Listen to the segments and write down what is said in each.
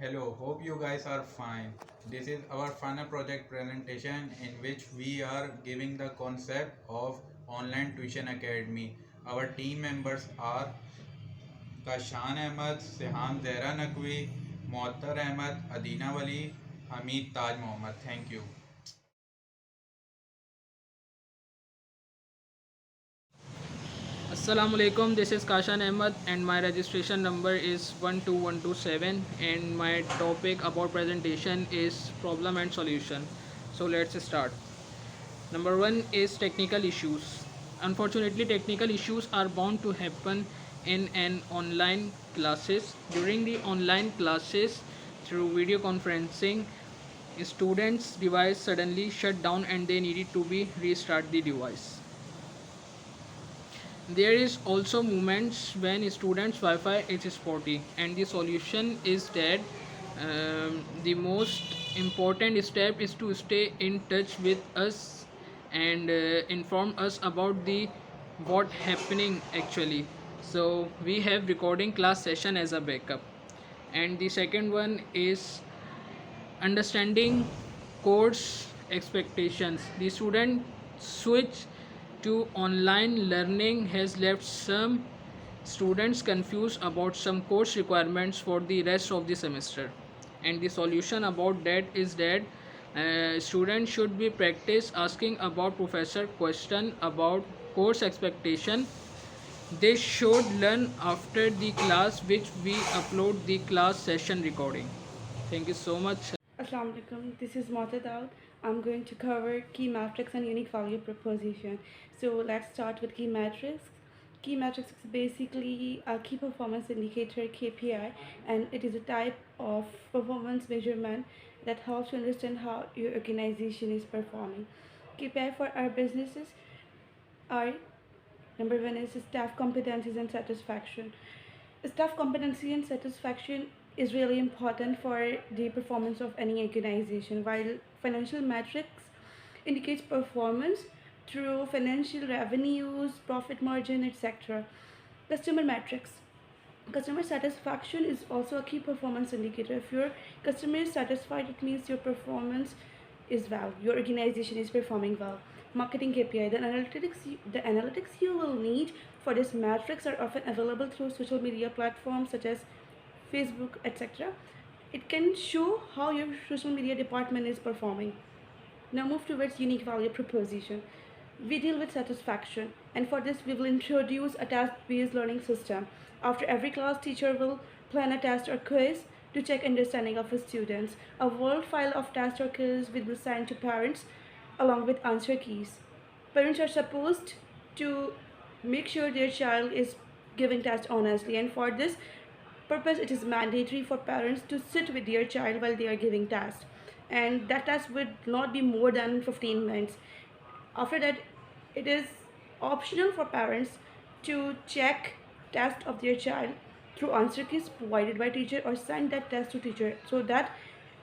Hello, hope you guys are fine. This is our final project presentation in which we are giving the concept of online tuition academy. Our team members are Kashan Ahmed, Seham Zehra Naqvi, Muattar Ahmed, Adina Wali, Hamid Taj Mohammed. Thank you. Assalamu alaikum, this is Kashan Ahmed and my registration number is 12127 and my topic about presentation is problem and solution. So let's start. Number 1 is technical issues. Unfortunately, technical issues are bound to happen in an online classes. During the online classes through video conferencing, students device suddenly shut down and they needed to be restart the device. There is also moments when students Wi-Fi is spotty, and the solution is that the most important step is to stay in touch with us and inform us about the what happening actually. So we have recording class session as a backup, and the second one is understanding course expectations. The student switch to online learning has left some students confused about some course requirements for the rest of the semester. And the solution about that is that students should be practice asking about professor question about course expectation. They should learn after the class which we upload the class session recording. Thank you so much. Assalamu alaikum. This is Mata Daud. I'm going to cover key metrics and unique value proposition. So let's start with key metrics. Key metrics is basically a key performance indicator KPI, and it is a type of performance measurement that helps to understand how your organization is performing. KPI for our businesses are: number one is staff competencies and satisfaction. Staff competency and satisfaction is really important for the performance of any organization, while financial metrics indicates performance through financial revenues, profit margin, etc. Customer metrics. Customer satisfaction is also a key performance indicator. If your customer is satisfied, it means your performance is well, your organization is performing well. Marketing KPI. The analytics you will need for this metrics are often available through social media platforms such as Facebook, etc. It can show how your social media department is performing. Now move towards unique value proposition. We deal with satisfaction, and for this we will introduce a task-based learning system. After every class, teacher will plan a test or quiz to check understanding of his students. A word file of test or quiz will be sent to parents along with answer keys. Parents are supposed to make sure their child is giving test honestly, and for this purpose it is mandatory for parents to sit with their child while they are giving test, and that test would not be more than 15 minutes. After that, it is optional for parents to check test of their child through answer keys provided by teacher or send that test to teacher so that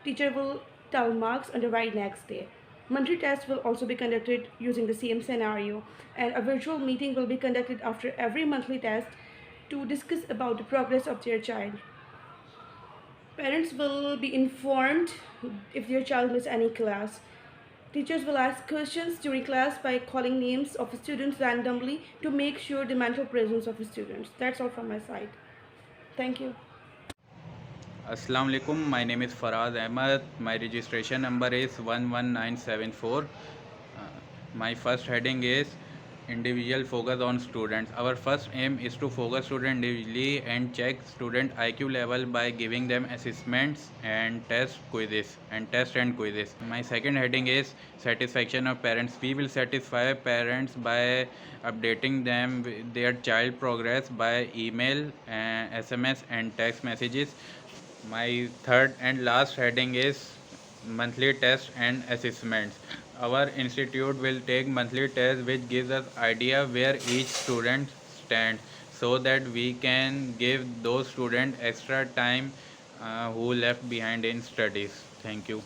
teacher will tell marks on the very next day. Monthly tests will also be conducted using the same scenario, and a virtual meeting will be conducted after every monthly test to discuss about the progress of their child. Parents will be informed if their child missed any class. Teachers will ask questions during class by calling names of students randomly to make sure the mental presence of students. That's all from my side. Thank you. Assalamu alaikum. My name is Faraz Ahmed. My registration number is 11974. My first heading is individual focus on students. Our first aim is to focus student individually and check student IQ level by giving them assessments and test and quizzes. My second heading is satisfaction of parents. We will satisfy parents by updating them with their child progress by email, SMS and text messages. My third and last heading is monthly tests and assessments. Our institute will take monthly tests which gives us idea where each student stands so that we can give those students extra time who left behind in studies. Thank you.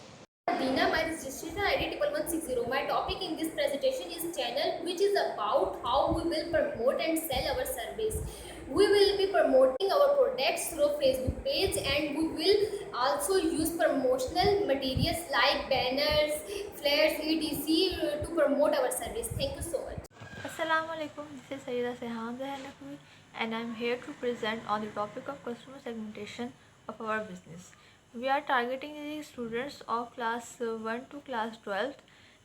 Dina, my registration ID 1160. My topic in this presentation is channel, which is about how we will promote and sell our service. We will be promoting our products through Facebook page, and we will also use promotional materials like banners, flyers, etc. to promote our service. Thank you so much. Assalamu alaikum, this is Sayyida Sehan Zahanakwi and I am here to present on the topic of customer segmentation of our business. We are targeting the students of class 1 to class 12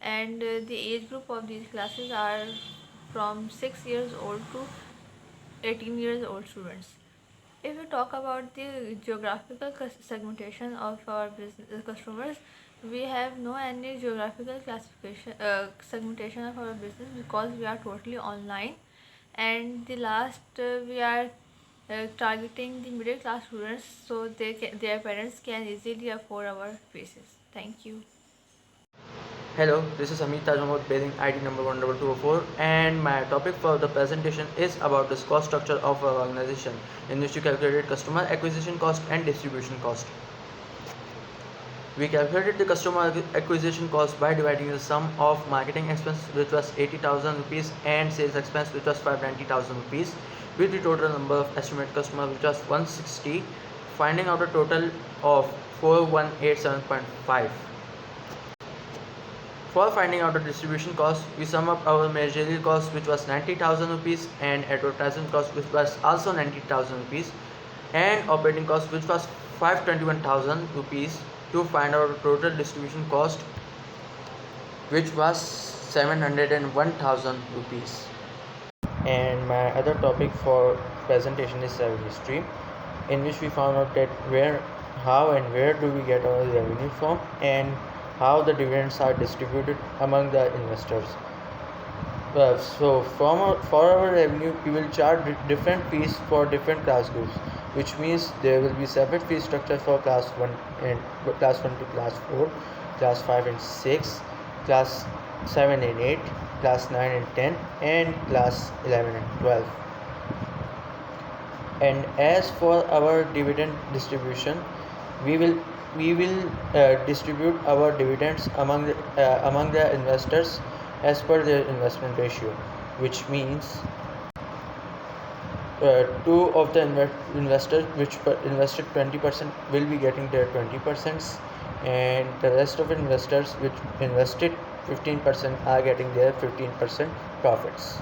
and the age group of these classes are from 6 years old to 18 years old students. If we talk about the geographical segmentation of our business customers, we have no any geographical classification segmentation of our business because we are totally online. And the last we are targeting the middle class students so their parents can easily afford our fees. Thank you. Hello, this is Amit Tajamot, bearing ID number 12204, and my topic for the presentation is about the cost structure of our organization, in which we calculated customer acquisition cost and distribution cost. We calculated the customer acquisition cost by dividing the sum of marketing expense, which was 80,000 rupees, and sales expense, which was 590,000 rupees, with the total number of estimated customers, which was 160, finding out a total of 4187.5. For finding out the distribution cost, we sum up our managerial cost, which was 90,000 rupees, and advertising cost, which was also 90,000 rupees, and operating cost, which was 521,000 rupees, to find out the total distribution cost, which was 701,000 rupees. And my other topic for presentation is service history, in which we found out that how and where do we get our revenue from, and how the dividends are distributed among the investors. So for our revenue, we will charge different fees for different class groups, which means there will be separate fee structure for class 1 to class 4, class 5 and 6, class 7 and 8, class 9 and 10, and class 11 and 12. And as for our dividend distribution, we will distribute our dividends among the investors as per their investment ratio, which means two of the investors which invested 20% will be getting their 20%, and the rest of investors which invested 15% are getting their 15% profits.